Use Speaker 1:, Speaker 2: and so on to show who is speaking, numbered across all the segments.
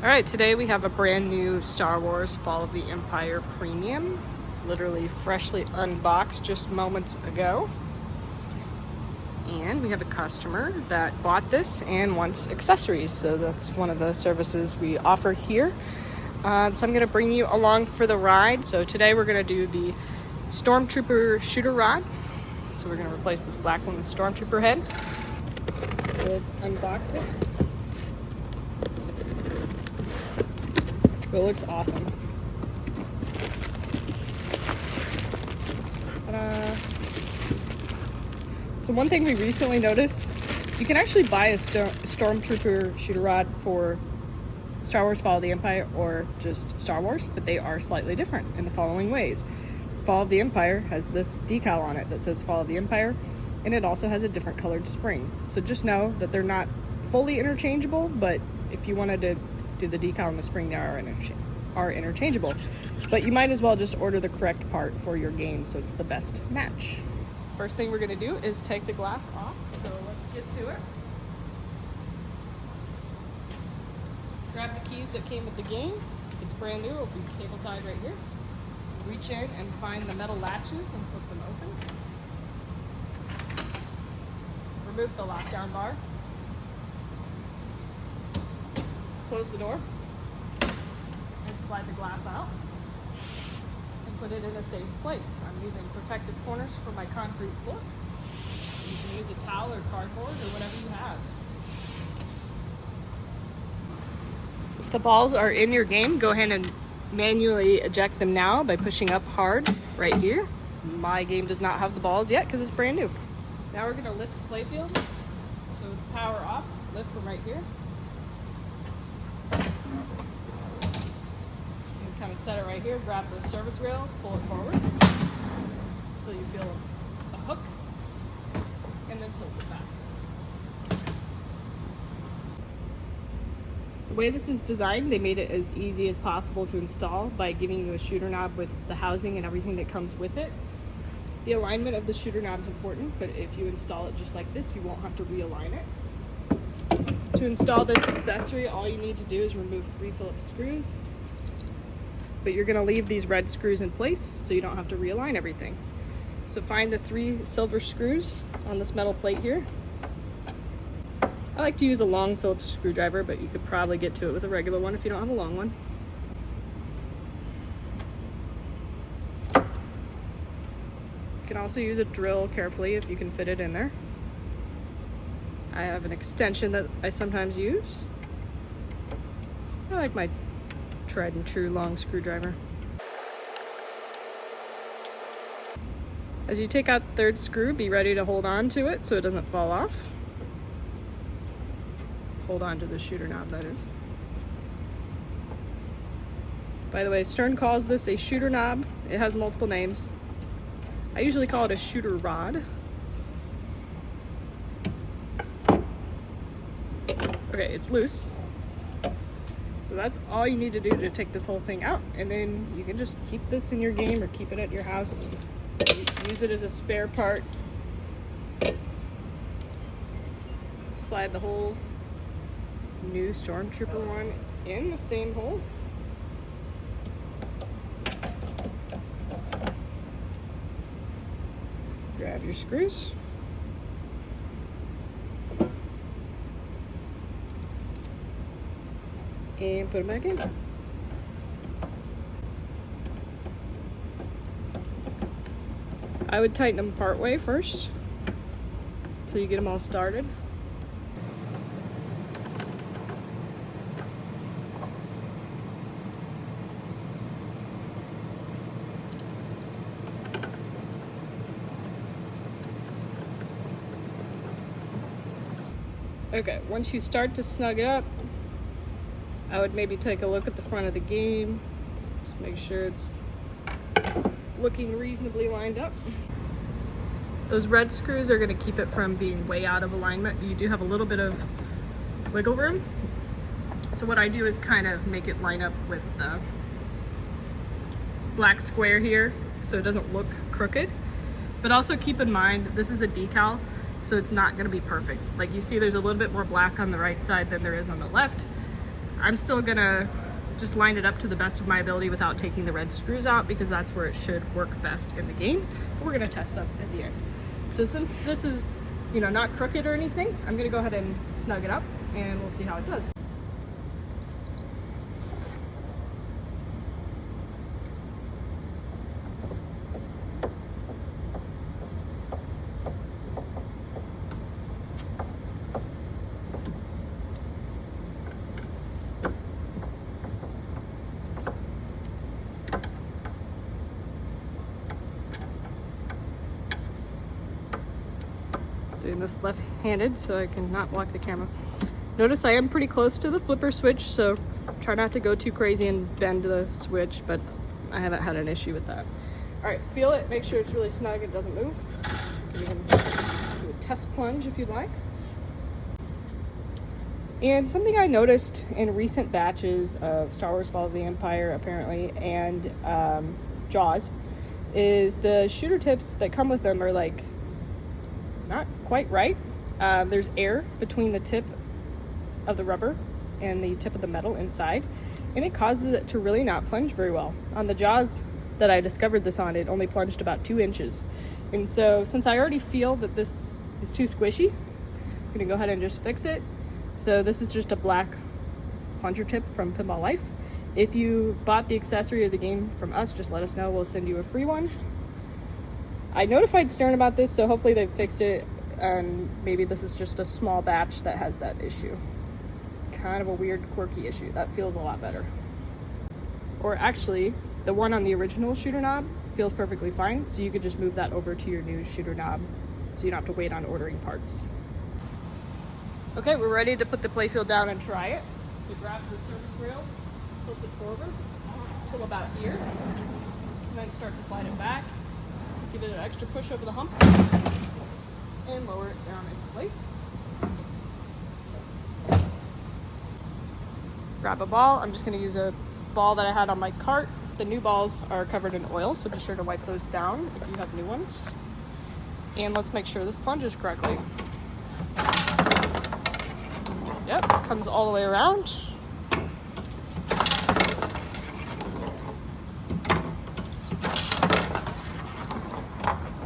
Speaker 1: All right, today we have a brand new Star Wars Fall of the Empire Premium, literally freshly unboxed just moments ago. And we have a customer that bought this and wants accessories, so that's one of the services we offer here. So I'm gonna bring you along for the ride. So today we're gonna do the Stormtrooper shooter rod. So we're gonna replace this black one with Stormtrooper head. So let's unbox it. It looks awesome. Ta-da. So one thing we recently noticed, you can actually buy a Stormtrooper shooter rod for Star Wars Fall of the Empire or just Star Wars, but they are slightly different in the following ways. Fall of the Empire has this decal on it that says Fall of the Empire, and it also has a different colored spring. So just know that they're not fully interchangeable, but if you wanted to do the decal and the spring, they are interchangeable. But you might as well just order the correct part for your game so it's the best match. First thing we're gonna do is take the glass off, so let's get to it. Grab the keys that came with the game. It's brand new, it'll be cable tied right here. Reach in and find the metal latches and flip them open. Remove the lockdown bar. Close the door and slide the glass out and put it in a safe place. I'm using protective corners for my concrete floor. You can use a towel or cardboard or whatever you have. If the balls are in your game, go ahead and manually eject them now by pushing up hard right here. My game does not have the balls yet because it's brand new. Now we're going to lift the playfield. So power off, lift from right here. Kind of set it right here, grab the service rails, pull it forward until you feel a hook, and then tilt it back. The way this is designed, they made it as easy as possible to install by giving you a shooter knob with the housing and everything that comes with it. The alignment of the shooter knob is important, but if you install it just like this, you won't have to realign it. To install this accessory, all you need to do is remove 3 Phillips screws. But you're going to leave these red screws in place so you don't have to realign everything. So find the 3 silver screws on this metal plate here. I like to use a long Phillips screwdriver, but you could probably get to it with a regular one if you don't have a long one. You can also use a drill carefully if you can fit it in there. I have an extension that I sometimes use. I like my tried and true long screwdriver. As you take out the 3rd screw, be ready to hold on to it so it doesn't fall off. Hold on to the shooter knob, that is. By the way, Stern calls this a shooter knob. It has multiple names. I usually call it a shooter rod. Okay, it's loose. So that's all you need to do to take this whole thing out, and then you can just keep this in your game or keep it at your house. Use it as a spare part. Slide the whole new Stormtrooper one in the same hole. Grab your screws. And put them back in. I would tighten them part way first until you get them all started. Okay, once you start to snug it up, I would maybe take a look at the front of the game, just make sure it's looking reasonably lined up. Those red screws are going to keep it from being way out of alignment. You do have a little bit of wiggle room. So what I do is kind of make it line up with the black square here so it doesn't look crooked. But also keep in mind, this is a decal, so it's not going to be perfect. Like you see, there's a little bit more black on the right side than there is on the left. I'm still gonna just line it up to the best of my ability without taking the red screws out, because that's where it should work best in the game. We're gonna test them at the end. So since this is, you know, not crooked or anything, I'm gonna go ahead and snug it up and we'll see how it does. Doing this left-handed so I can not block the camera. Notice I am pretty close to the flipper switch, so try not to go too crazy and bend the switch, but I haven't had an issue with that. All right, feel it, make sure it's really snug and doesn't move. You can even do a test plunge if you'd like. And something I noticed in recent batches of Star Wars Fall of the Empire, apparently, and Jaws, is the shooter tips that come with them are like not quite right. There's air between the tip of the rubber and the tip of the metal inside, and it causes it to really not plunge very well. On the Jaws that I discovered this on, it only plunged about 2 inches. And so since I already feel that this is too squishy, I'm gonna go ahead and just fix it. So this is just a black plunger tip from Pinball Life. If you bought the accessory of the game from us, just let us know, we'll send you a free one. I notified Stern about this, so hopefully they've fixed it, and maybe this is just a small batch that has that issue. Kind of a weird, quirky issue. That feels a lot better. Or actually, the one on the original shooter knob feels perfectly fine, so you could just move that over to your new shooter knob, so you don't have to wait on ordering parts. Okay, we're ready to put the playfield down and try it. So it grabs the surface rail, tilts it forward, till about here, and then start to slide it back. Give it an extra push over the hump and lower it down into place. Grab a ball. I'm just going to use a ball that I had on my cart. The new balls are covered in oil, so be sure to wipe those down if you have new ones. And let's make sure this plunges correctly. Yep, comes all the way around.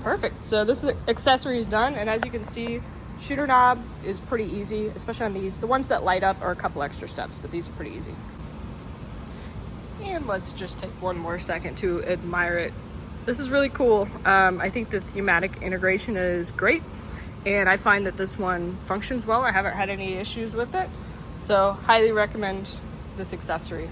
Speaker 1: Perfect. So this accessory is done, and as you can see, shooter knob is pretty easy, especially on these. The ones that light up are a couple extra steps, but these are pretty easy. And let's just take one more second to admire it. This is really cool. I think the thematic integration is great, and I find that this one functions well. I haven't had any issues with it, so highly recommend this accessory.